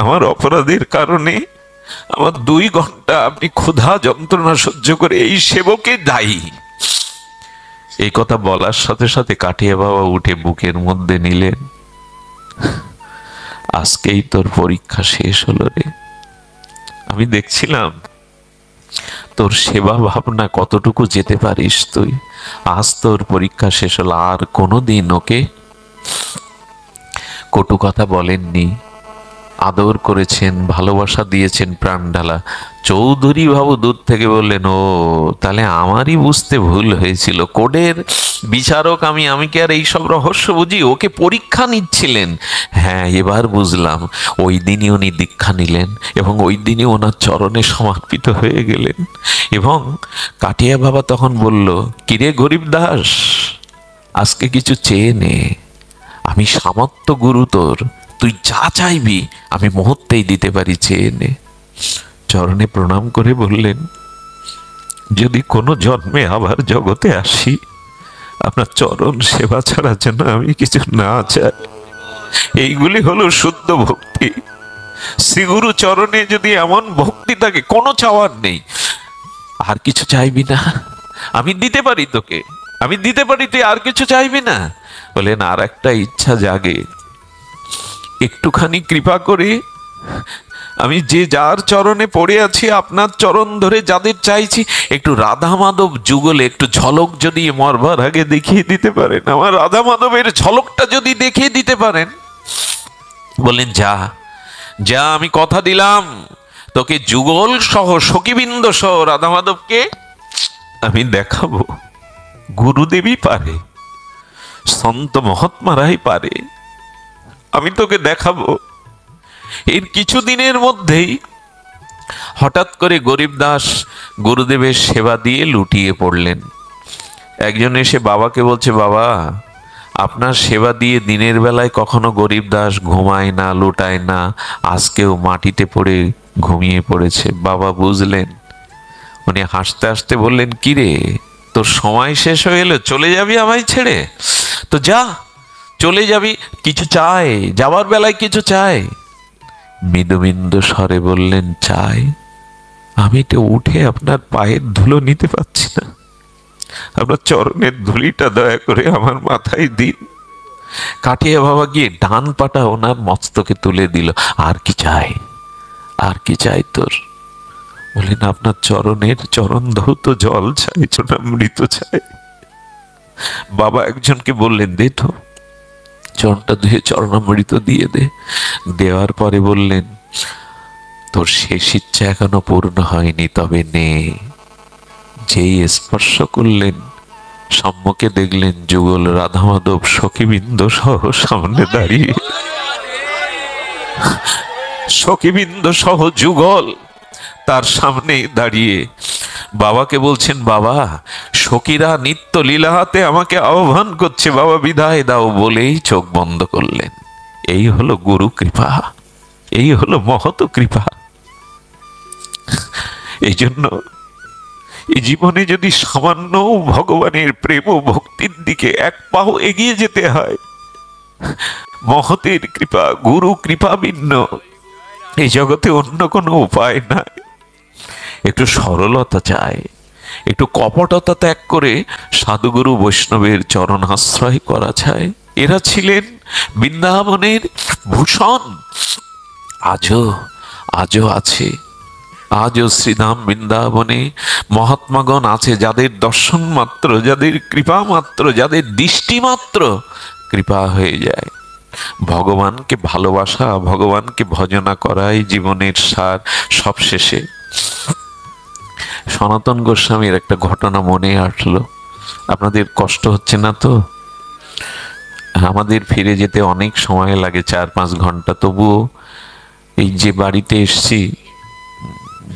আমার অপরাধের কারণে আমার 2 ঘন্টা আপনি ক্ষুধা যন্ত্রণা সহ্য করে এই সেবকে দায়ী। এই কথা বলার সাথে সাথে কাঠিয়া বাবা উঠে বুকের মধ্যে নিলেন। আজকেই তোর পরীক্ষা শেষ হলো রে। আমি দেখছিলাম তোর সেবা ভাবনা কতটুকু যেতে পারিস তুই। আজ তোর পরীক্ষা শেষ হলো। আর কোনোদিন ওকে কটু কথা বলেননি, আদর করেছেন, ভালোবাসা দিয়েছেন প্রাণ ঢালা। চৌধুরী বাবু দূর থেকে বললেন, ও তাহলে আমারই বুঝতে ভুল হয়েছিল। কোডের বিচারক আমি কি আর এইসব রহস্য বুঝি? ওকে পরীক্ষা নিচ্ছিলেন। হ্যাঁ, এবার বুঝলাম। ওই দিনই উনি দীক্ষা নিলেন এবং ওই দিনই ওনার চরণে সমর্পিত হয়ে গেলেন। এবং কাটিয়া বাবা তখন বলল, কিরে গরিব দাস, আজকে কিছু চেয়ে নে, আমি সামর্থ্য গুরু তোর, তুই যা চাইবি আমি মুহূর্তেই দিতে পারি, চেয়ে নে। চরণে প্রণাম করে বললেন, যদি কোনো জন্মে আবার জগতে আসি, আপনার চরণ সেবা ছাড়া যেন আমি কিছু না চাই। এইগুলি হলো শুদ্ধ ভক্তি। শ্রীগুরু চরণে যদি এমন ভক্তি থাকে, কোনো চাওয়ার নেই। আর কিছু চাইবি না? আমি দিতে পারি তোকে, আমি দিতে পারি, তুই আর কিছু চাইবি না? বলেন, আর একটা ইচ্ছা জাগে, একটুখানি কৃপা করে আমি যে যার চরণে পড়ে আছি, আপনার চরণ ধরে যাদের চাইছি, একটু রাধা মাধব যুগলে একটু ঝলক যদি মরবার আগে দেখিয়ে দিতে পারেন, আমার রাধা মাধবের ঝলকটা যদি দেখিয়ে দিতে পারেন। বললেন যা যা, আমি কথা দিলাম তোকে যুগল সহ সখীবৃন্দ সহ রাধা মাধবকে আমি দেখাবো। গুরুদেবই পারে, সন্ত মহাত্মারাই পারে, আমি তোকে দেখাবো। এর কিছুদিনের মধ্যেই হঠাৎ করে গরিবদাস গুরুদেবের সেবা দিয়ে লুটিয়ে পড়লেন। একজন এসে বাবাকে বলছে, বাবা আপনার সেবা দিয়ে দিনের বেলায় কখনো গরিবদাস ঘুমায় না, লুটায় না, আজকেও মাটিতে পড়ে ঘুমিয়ে পড়েছে। বাবা বুঝলেন। উনি হাসতে হাসতে বললেন, কিরে তোর সময় শেষ হয়ে এলো, চলে যাবি আমায় ছেড়ে? তো যা, চলে যাবি, কিছু চাই, যাওয়ার বেলায় কিছু চাই? মৃদুবিন্দু স্বরে বললেন, চাই? আমি তো উঠে আপনার পায়ের ধুলো নিতে পারছি না, আপনার চরণের ধুলিটা দয়া করে আমার মাথায় দিন। কাঠিয়া বাবা গিয়ে ডান পাটা ওনার মস্তকে তুলে দিল। আর কি চাই, আর কি চাই তোর? বললেন, আপনার চরণের চরণ ধৌত জল চাই, চরণামৃত চাই। বাবা একজনকে বললেন, দে তো, চরণটা ধুয়ে চরণামৃত দিয়ে দে। দেওয়ার পরে বললেন, তোর শেষ ইচ্ছা এখনো পূর্ণ হয়নি, তবে নে। যেই স্পর্শ করলেন, সম্মুখে দেখলেন যুগল রাধা মাধব সখীবৃন্দ সহ সামনে দাঁড়িয়ে। সখীবৃন্দ সহ যুগল তার সামনে দাঁড়িয়ে বাবাকে বলছেন, বাবা সখীরা নিত্য লীলাহাতে আমাকে আহ্বান করছে, বাবা বিদায় দাও। বলেই চোখ বন্ধ করলেন। এই হলো গুরু কৃপা, এই হলো মহৎ কৃপা। এই জন্য এই জীবনে যদি সামান্য ভগবানের প্রেম ও ভক্তির দিকে এক পাও এগিয়ে যেতে হয়, মহতের কৃপা, গুরু কৃপা ভিন্ন এই জগতে অন্য কোনো উপায় নাই। একটু সরলতা চাই, একটু কপটতা ত্যাগ করে সাধুগুরু বৈষ্ণবের চরণ আশ্রয় করা চাই। এরা ছিলেন বৃন্দাবনের ভূষণ, আজও আজও আছে। আজও শ্রীধাম বৃন্দাবনে মহাত্মাগণ আছে, যাদের দর্শন মাত্র, যাদের কৃপা মাত্র, যাদের দৃষ্টি মাত্র কৃপা হয়ে যায়। ভগবানকে ভালোবাসা, ভগবানকে ভজনা করাই জীবনের সার। সবশেষে সনাতন গোস্বামীর একটা ঘটনা মনে আসলো। আপনাদের কষ্ট হচ্ছে না তো? আমাদের ফিরে যেতে অনেক সময় লাগে, 4-5 ঘন্টা। তবুও এই যে বাড়িতে এসছি,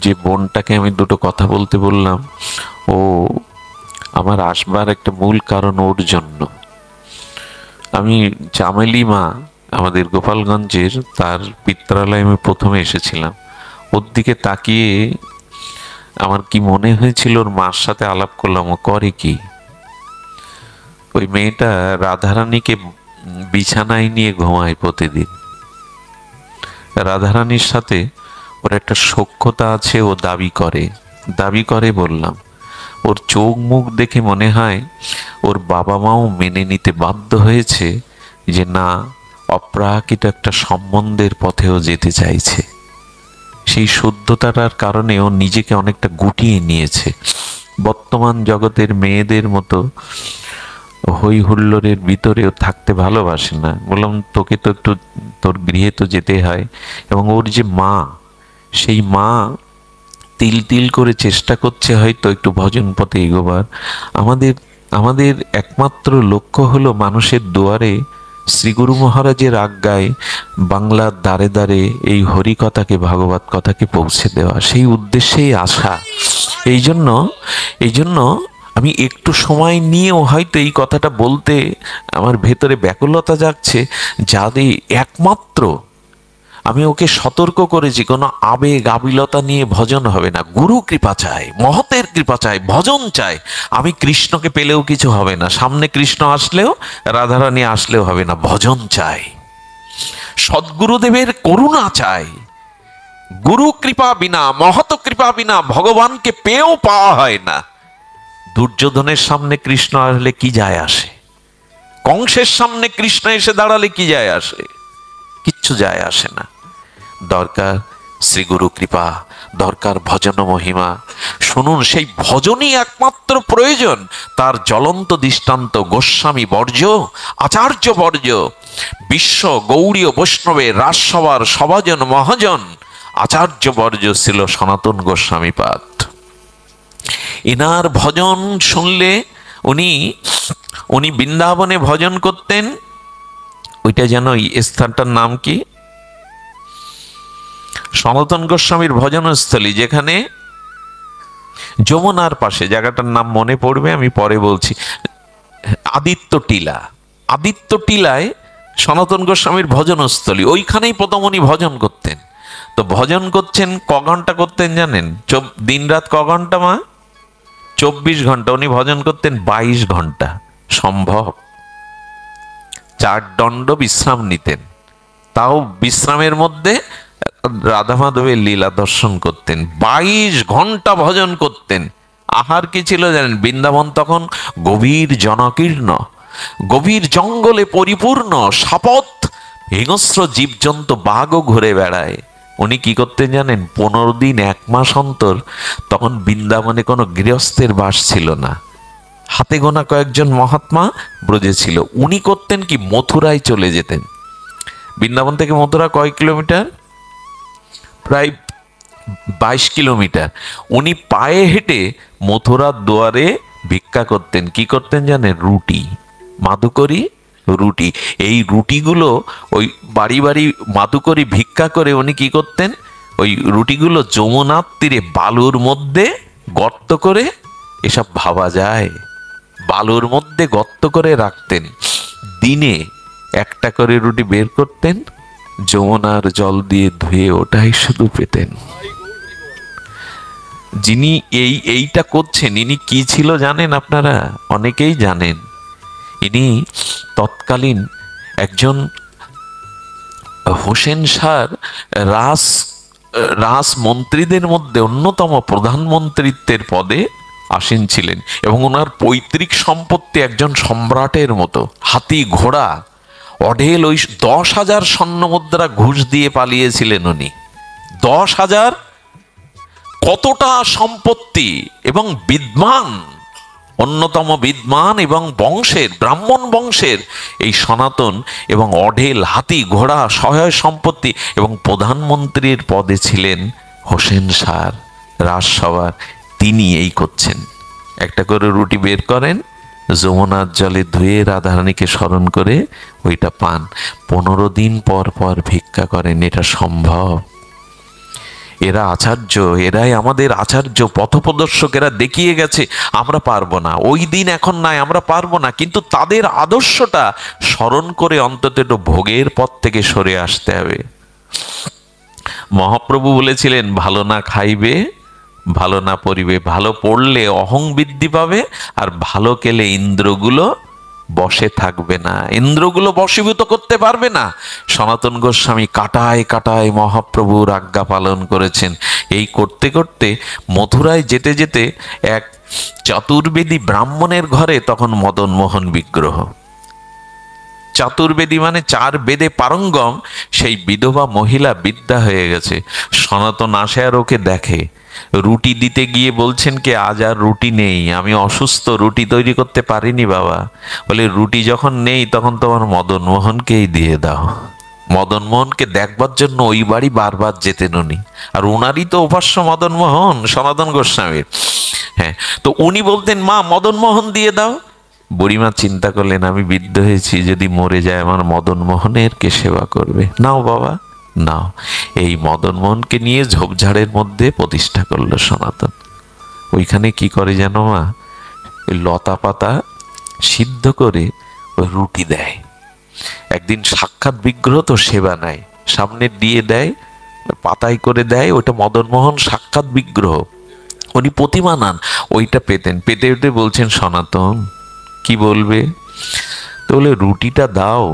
যে বোনটাকে আমি দুটো কথা বলতে বললাম, ও আমার আসবার একটা মূল কারণ ওর জন্য। আমি চামেলি মা, আমাদের গোপালগঞ্জের, তার পিত্রালয়ে আমি প্রথমে এসেছিলাম। ওর দিকে তাকিয়ে আমার কি মনে হয়েছিল, ওর মার সাথে আলাপ করলাম। ও করে কি? ওই মেয়েটা রাধারানীকে বিছানায় নিয়ে ঘুমায় প্রতিদিন। রাধারানীর সাথে ওর একটা সখ্যতা আছে, ও দাবি করে বললাম। ওর চোখ মুখ দেখে মনে হয় ওর বাবা মাও মেনে নিতে বাধ্য হয়েছে যে না, অপ্রাকৃত একটা সম্বন্ধের পথেও যেতে চাইছে। সেই শুদ্ধতাটার কারণে ও নিজেকে অনেকটা গুটিয়ে নিয়েছে। বর্তমান জগতের মেয়েদের মতো হই হুল্লোড়ের ভিতরেও থাকতে ভালোবাসে না। বললাম, তোকে তো একটু তোর গৃহে তো যেতে হয়। এবং ওর যে মা, সেই মা তিল তিল করে চেষ্টা করছে হয়তো একটু ভজন পথে এগোবার। আমাদের একমাত্র লক্ষ্য হলো মানুষের দুয়ারে শ্রীগুরু মহারাজের আজ্ঞায় বাংলার দ্বারে দ্বারে এই হরিকথাকে, ভাগবত কথাকে পৌঁছে দেওয়া। সেই উদ্দেশ্যেই আসা। এই জন্য আমি একটু সময় নিয়েও হয়তো এই কথাটা বলতে আমার ভেতরে ব্যাকুলতা জাগছে। যাদের একমাত্র আমি ওকে সতর্ক করেছি, কোনো আবেগ আবিলতা নিয়ে ভজন হবে না। গুরু কৃপা চাই, মহতের কৃপা চাই, ভজন চাই। আমি কৃষ্ণকে পেলেও কিছু হবে না, সামনে কৃষ্ণ আসলেও, রাধারানী আসলেও হবে না। ভজন চাই, সদ্গুরুদেবের করুণা চাই। গুরু কৃপা বিনা, মহৎ কৃপা বিনা ভগবানকে পেয়েও পাওয়া হয় না। দুর্যোধনের সামনে কৃষ্ণ আসলে কি যায় আসে? কংসের সামনে কৃষ্ণ এসে দাঁড়ালে কি যায় আসে? কিচ্ছু যায় আসে না। দরকার শ্রী গুরু কৃপা, দরকার ভজন মহিমা। শুনুন, সেই ভজনই একমাত্র প্রয়োজন। তার জ্বলন্ত দৃষ্টান্ত গোস্বামী বর্জ্য, আচার্য বর্জ্য। বিশ্ব গৌড়ীয় বৈষ্ণবের রাজসভার সভাজন মহাজন আচার্য বর্জ্য ছিল সনাতন গোস্বামী পাদ। এনার ভজন শুনলে উনি বৃন্দাবনে ভজন করতেন। ওইটা যেন এই স্থানটার নাম কি, সনাতন গোস্বামীর ভজনস্থলী, যেখানে যমুনার পাশে, জায়গাটার নাম মনে পড়বে, আমি পরে বলছি। আদিত্য টিলা, আদিত্য টিলায় সনাতন গোস্বামীর ভজনস্থলী। ওইখানেই প্রথম উনি ভজন করতেন। তো ভজন করছেন, ক ঘন্টা করতেন জানেন? দিন রাত ক ঘন্টা মা? 24 ঘন্টা। উনি ভজন করতেন 22 ঘন্টা। সম্ভব? 4 দণ্ড বিশ্রাম নিতেন, তাও বিশ্রামের মধ্যে রাধা মাধবের লীলা দর্শন করতেন। 22 ঘন্টা ভজন করতেন। আহার কি ছিল জানেন? বৃন্দাবন তখন গভীর জনকীর্ণ, গভীর জঙ্গলে পরিপূর্ণ, সাপত হিংস্র জীবজন্তু, বাঘও ঘুরে বেড়ায়। উনি কি করতেন জানেন? 15 দিন 1 মাস অন্তর, তখন বৃন্দাবনে কোনো গৃহস্থের বাস ছিল না, হাতে গোনা কয়েকজন মহাত্মা ব্রজে ছিল। উনি করতেন কি, মথুরায় চলে যেতেন। বৃন্দাবন থেকে মথুরা কয় কিলোমিটার? প্রায় 22 কিলোমিটার। উনি পায়ে হেঁটে মথুরার দুয়ারে ভিক্ষা করতেন। কি করতেন জানেন? রুটি, মাধুকরী রুটি। এই রুটিগুলো ওই বাড়ি বাড়ি মাধুকরী ভিক্ষা করে উনি কি করতেন, ওই রুটিগুলো যমুনার তীরে বালুর মধ্যে গর্ত করে, এসব ভাবা যায়, বালুর মধ্যে গর্ত করে রাখতেন। দিনে একটা করে রুটি বের করতেন, যমুনার জল দিয়ে ধুয়ে ওটাই শুধু পেতেন। যিনি এইটা করছেন, ইনি কি ছিল জানেন আপনারা? অনেকেই জানেন। ইনি তৎকালীন একজন হোসেন শাহর রাজমন্ত্রীদের মধ্যে অন্যতম প্রধানমন্ত্রীত্বের পদে আসীন ছিলেন, এবং ওনার পৈতৃক সম্পত্তি একজন সম্রাটের মতো। হাতি ঘোড়া অঢেল, ওই 10,000 স্বর্ণমুদ্রা ঘুষ দিয়ে পালিয়েছিলেন উনি। 10,000, কতটা সম্পত্তি! এবং বিদ্বান, অন্যতম বিদ্বান এবং বংশের, ব্রাহ্মণ বংশের এই সনাতন, এবং অঢেল হাতি ঘোড়া সহায় সম্পত্তি, এবং প্রধানমন্ত্রীর পদে ছিলেন হোসেন শাহর রাজসভার। তিনি এই করছেন, একটা করে রুটি বের করেন, যমুনার জলে ধুয়ে রাধারানীকে স্মরণ করে ওইটা পান। 15 দিন পর পর ভিক্ষা করেন। এটা সম্ভব? এরা আচার্য, এরাই আমাদের আচার্য, পথপ্রদর্শক। এরা দেখিয়ে গেছে, আমরা পারবো না। ওই দিন এখন নাই, আমরা পারবো না, কিন্তু তাদের আদর্শটা স্মরণ করে অন্তত একটু ভোগের পথ থেকে সরে আসতে হবে। মহাপ্রভু বলেছিলেন, ভালো না খাইবে, ভালো না পড়িবে। ভালো পড়লে অহং বৃদ্ধি পাবে, আর ভালো খেলে ইন্দ্রগুলো বসে থাকবে না, ইন্দ্রগুলো বশীভূত করতে পারবে না। সনাতন গোস্বামী কাটায় কাটায় মহাপ্রভুর আজ্ঞা পালন করেছেন। এই করতে করতে মথুরায় যেতে যেতে এক চতুর্বেদী ব্রাহ্মণের ঘরে তখন মদন মোহন বিগ্রহ। চতুর্বেদী মানে 4 বেদে পারঙ্গম। সেই বিধবা মহিলা বিদ্যা হয়ে গেছে। সনাতন আসে আর ওকে দেখে, রুটি দিতে গিয়ে বলছেন কি, আজ আর রুটি নেই, আমি অসুস্থ, রুটি তৈরি করতে পারিনি বাবা। বলে, রুটি যখন নেই তখন তোমার মদন মোহনকেই দিয়ে দাও। মদন মোহনকে দেখবার জন্য ওই বাড়ি বারবার যেতেন উনি। আর উনারই তো উপাস্য মদন মোহন, সনাতন গোস্বামীর। হ্যাঁ, তো উনি বলতেন, মা মদন মোহন দিয়ে দাও। বুড়িমা চিন্তা করলেন, আমি বৃদ্ধ হয়েছি, যদি মরে যায় আমার মদন মোহনের কে সেবা করবে? নাও বাবা নাও। এই মদন মোহনকে নিয়ে ঝোপঝাড়ের মধ্যে প্রতিষ্ঠা করলো সনাতন। ওইখানে কি করে জানো মা? ওই লতা পাতা সিদ্ধ করে ওই রুটি দেয়। একদিন সাক্ষাৎ বিগ্রহ তো সেবা নেয়, সামনে দিয়ে দেয়, পাতায় করে দেয়। ওইটা মদন মোহন সাক্ষাৎ বিগ্রহ, উনি প্রতিমা নান। ওইটা পেতেন। পেতে পেতে বলছেন, সনাতন কি বলবে? তো বলে, রুটিটা দাও,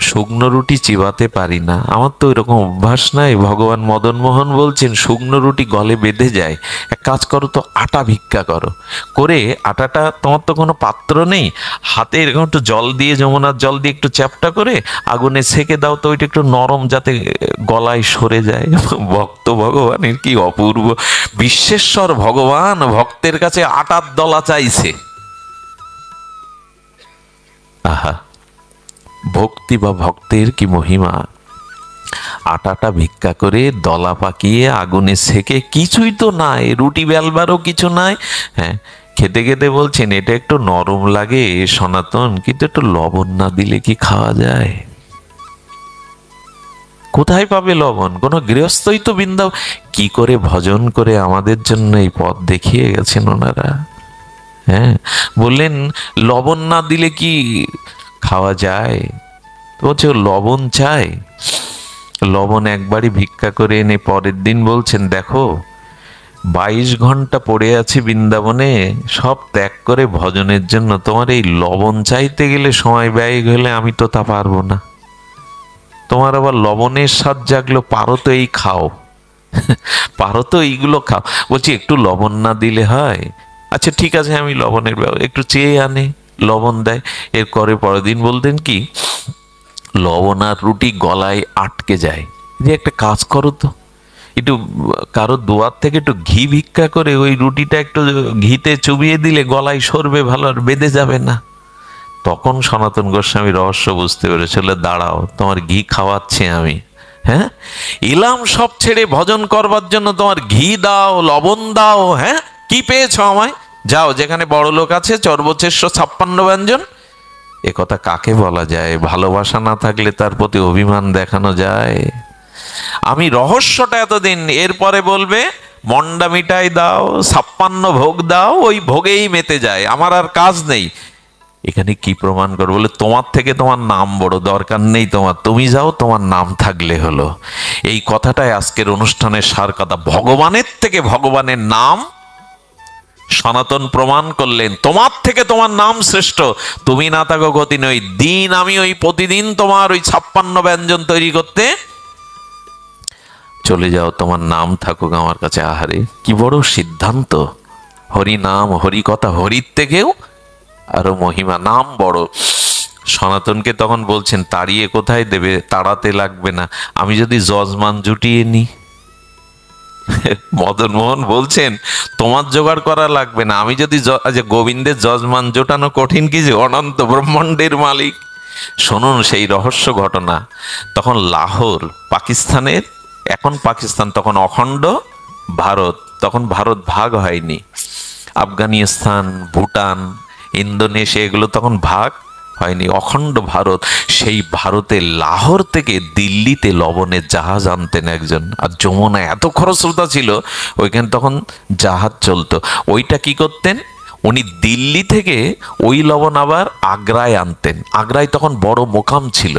শুকনো রুটি চিবাতে পারি না, আমার তো এরকম অভ্যাস নাই। ভগবান মদন মোহন বলছেন শুকনো রুটি গলে বেঁধে যায়, এক কাজ করো তো, আটা ভিক্ষা করো, করে আটাটা, তোমার তো কোনো পাত্র নেই, হাতে এরকম একটু জল দিয়ে, যমুনার জল দিয়ে একটু চ্যাপটা করে আগুনে সেকে দাও তো, ওইটা একটু নরম, যাতে গলায় সরে যায়। ভক্ত ভগবানের কি অপূর্ব! বিশ্বেশ্বর ভগবান ভক্তের কাছে আটার দলা চাইছে। আহা, ভক্তি বা ভক্তের কি মহিমা! আটাটা ভিক্ষা করে দলা পাকিয়ে আগুনে সেকে, কিছুই তো নাই, রুটি বেলবারও কিছু নাই। হ্যাঁ, খেতে খেতে বলছেন এটা একটু নরম লাগে সনাতন, কিন্তু একটু লবণ না দিলে কি খাওয়া যায়? কোথায় পাবে লবণ? কোনো গৃহস্থই তো বৃন্দাবন কি করে ভজন করে আমাদের জন্য এই পথ দেখিয়ে গেছেন ওনারা। হ্যাঁ, বললেন লবণ না দিলে কি খাওয়া যায়? বলছে লবণ চাই, লবণ একবারই ভিক্ষা করে এনে পরের দিন বলছেন দেখো 22 ঘন্টা পড়ে আছি বৃন্দাবনে, সব ত্যাগ করে ভজনের জন্য, তোমার এই লবণ চাইতে গেলে সময় ব্যয় হলে আমি তো তা পারবো না। তোমার আবার লবণের স্বাদ জাগলো, পারো তো এই খাও, পারো তো এইগুলো খাও। বলছি একটু লবণ না দিলে হয়? আচ্ছা ঠিক আছে, আমি লবণের একটু চেয়ে আনে, লবণ দেয়। এর করে পরের দিন বলতেন কি, লবণ আর রুটি গলায় আটকে যায়, যে একটা কাজ করো তো, একটু কারো দুয়ার থেকে একটু ঘি ভিক্ষা করে ওই রুটিটা একটু ঘিতে চুবিয়ে দিলে গলায় সরবে ভালো, আর বেঁধে যাবে না। তখন সনাতন গোস্বামী রহস্য বুঝতে পেরেছিল, দাঁড়াও তোমার ঘি খাওয়াচ্ছি আমি। হ্যাঁ, এলাম সব ছেড়ে ভজন করবার জন্য, তোমার ঘি দাও, লবণ দাও। হ্যাঁ, কি পেয়েছ আমায়? যাও, যেখানে বড় লোক আছে চর্বচেষ্য 56 ব্যঞ্জন। এ কথা কাকে বলা যায়? ভালোবাসা না থাকলে তার প্রতি অভিমান দেখানো যায়? আমি রহস্যটা এতদিন, এরপরে বলবে মন্ডা মিঠাই দাও, 56 ভোগ দাও, ওই ভোগেই মেতে যায়, আমার আর কাজ নেই। এখানে কি প্রমাণ করো? বলে তোমার থেকে তোমার নাম বড়, দরকার নেই তোমার, তুমি যাও, তোমার নাম থাকলে হলো। এই কথাটাই আজকের অনুষ্ঠানের সার কথা। ভগবানের থেকে ভগবানের নাম সনাতন প্রমাণ করলেন, তোমার থেকে তোমার নাম শ্রেষ্ঠ, তুমি না থাকো গতি নই। দিন আমি ওই প্রতিদিন তোমার ওই 56 ব্যঞ্জন তৈরি করতে চলে যাও, তোমার নাম থাকুক আমার কাছে। আহারে কি বড় সিদ্ধান্ত! হরি নাম, হরি কথা, হরির থেকেও আরো মহিমা, নাম বড়। সনাতনকে তখন বলছেন তাড়িয়ে কোথায় দেবে, তাড়াতে লাগবে না, আমি যদি যজমান জুটিয়ে নিই। মদন মোহন বলছেন তোমার জোগাড় করা লাগবে না, আমি যদি গোবিন্দের যজমান জোটানো কঠিন কি, যে অনন্ত ব্রহ্মাণ্ডের মালিক। শুনুন সেই রহস্য ঘটনা। তখন লাহোর পাকিস্তানের, এখন পাকিস্তান, তখন অখণ্ড ভারত, তখন ভারত ভাগ হয়নি। আফগানিস্তান, ভুটান, ইন্দোনেশিয়া এগুলো তখন ভাগ হয়নি, অখণ্ড ভারত। সেই ভারতে লাহোর থেকে দিল্লিতে লবণের জাহাজ আনতেন একজন। আর যমুনা এত খরস্রোতা ছিল, ওইখানে তখন জাহাজ চলতো। ওইটা কি করতেন উনি, দিল্লি থেকে ওই লবণ আবার আগ্রায় আনতেন। আগ্রায় তখন বড় মোকাম ছিল,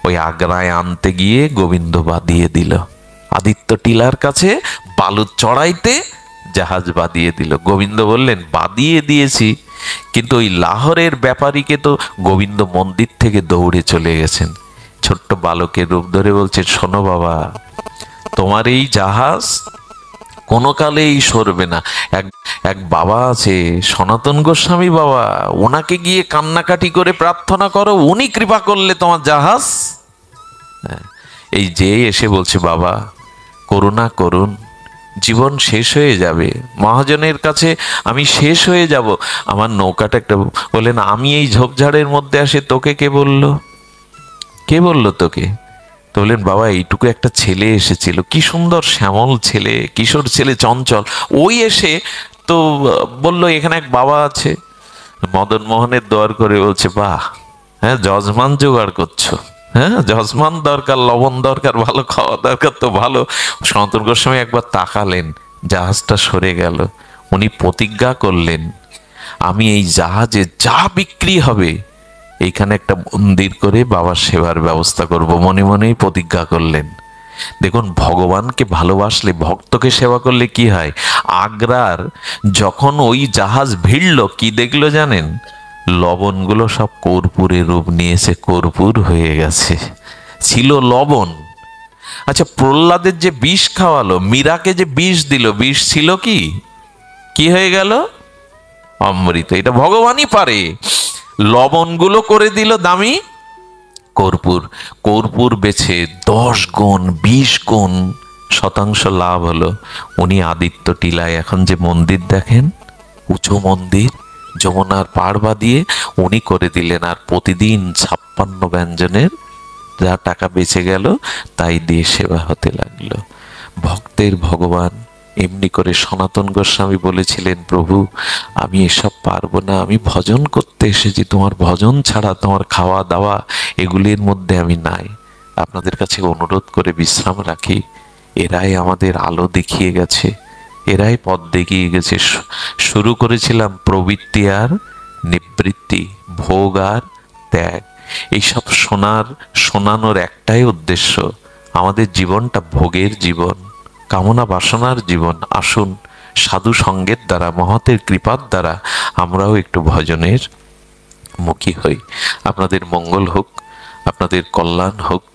ওই আগ্রায় আনতে গিয়ে গোবিন্দ বাদিয়ে দিল। আদিত্য টিলার কাছে বালু চড়াইতে জাহাজ বাদিয়ে দিল। গোবিন্দ বললেন বাদিয়ে দিয়েছি, কিন্তু ওই লাহোরের ব্যাপারীকে তো গোবিন্দ মন্দির থেকে দৌড়ে চলে গেছেন। ছোট্ট বালকের রূপ ধরে বলছেন, শোনো বাবা, তোমার এই জাহাজ কোনো কালেই সরবে না। এক বাবা আছে সনাতন গোস্বামী বাবা, ওনাকে গিয়ে কান্নাকাটি করে প্রার্থনা করো, উনি কৃপা করলে তোমার জাহাজ। এই যে এসে বলছে বাবা করুণা করুন, জীবন শেষ হয়ে যাবে, মহাজনের কাছে আমি শেষ হয়ে যাব, আমার নৌকাটা একটা। বললেন আমি এই ঝোপঝাড়ের মধ্যে আসে তোকে কে বলল? কে বলল তোকে? তো বললেন বাবা এইটুকু একটা ছেলে এসেছিল, কি সুন্দর শ্যামল ছেলে, কিশোর ছেলে, চঞ্চল, ওই এসে তো বলল এখানে এক বাবা আছে। মদন মোহনের দোয়ার করে বলছে বাহ, হ্যাঁ যজমান জোগাড় করছো, হ্যাঁ যজমান দরকার, লবণ দরকার, ভালো খাওয়া দরকার, তো ভালো। সনাতন গোস্বামী একবার তাকালেন, জাহাজটা সরে গেল। উনি প্রতিজ্ঞা করলেন আমি এই জাহাজে যা বিক্রি হবে এইখানে একটা মন্দির করে বাবার সেবার ব্যবস্থা করব, মনে মনেই প্রতিজ্ঞা করলেন। দেখুন ভগবানকে ভালোবাসলে, ভক্তকে সেবা করলে কি হয়। আগ্রার যখন ওই জাহাজ ভিড়ল, কি দেখলো জানেন? লবণগুলো সব কর্পূরের রূপ নিয়েছে, কর্পূর হয়ে গেছে। ছিল লবণ। আচ্ছা, প্রহ্লাদের যে বিষ খাওয়ালো, মীরাকে যে বিষ দিল, বিষ ছিল কি? কি হয়ে গেল? অমৃত। এটা ভগবানই পারে। লবণগুলো করে দিল দামি কর্পূর। কর্পূর বেছে 10 গুণ 20 গুণ শতাংশ লাভ হলো। উনি আদিত্য টিলায় এখন যে মন্দির দেখেন, উঁচু মন্দির, যমুনার পাড় বাদিয়ে উনি করে দিলেন। আর প্রতিদিন 56 ব্যঞ্জনের যা টাকা বেঁচে গেল তাই দিয়ে সেবা হতে লাগলো। ভক্তের ভগবান। এমনি করে সনাতন গোস্বামী বলেছিলেন, প্রভু আমি এসব পারবো না, আমি ভজন করতে এসেছি, তোমার ভজন ছাড়া তোমার খাওয়া দাওয়া এগুলির মধ্যে আমি নাই। আপনাদের কাছে অনুরোধ করে বিশ্রাম রাখি, এরাই আমাদের আলো দেখিয়ে গেছে, এরাই পথ দেখিয়ে গেছে। শুরু করেছিলাম প্রবৃত্তি আর নিবৃত্তি, ভোগ আর ত্যাগ। এইসব শোনানোর একটাই উদ্দেশ্য, আমাদের জীবনটা ভোগের জীবন, কামনা বাসনার জীবন। আসুন সাধু সঙ্গের দ্বারা, মহতের কৃপার দ্বারা আমরাও একটু ভজনের মুখী হই। আপনাদের মঙ্গল হোক, আপনাদের কল্যাণ হোক।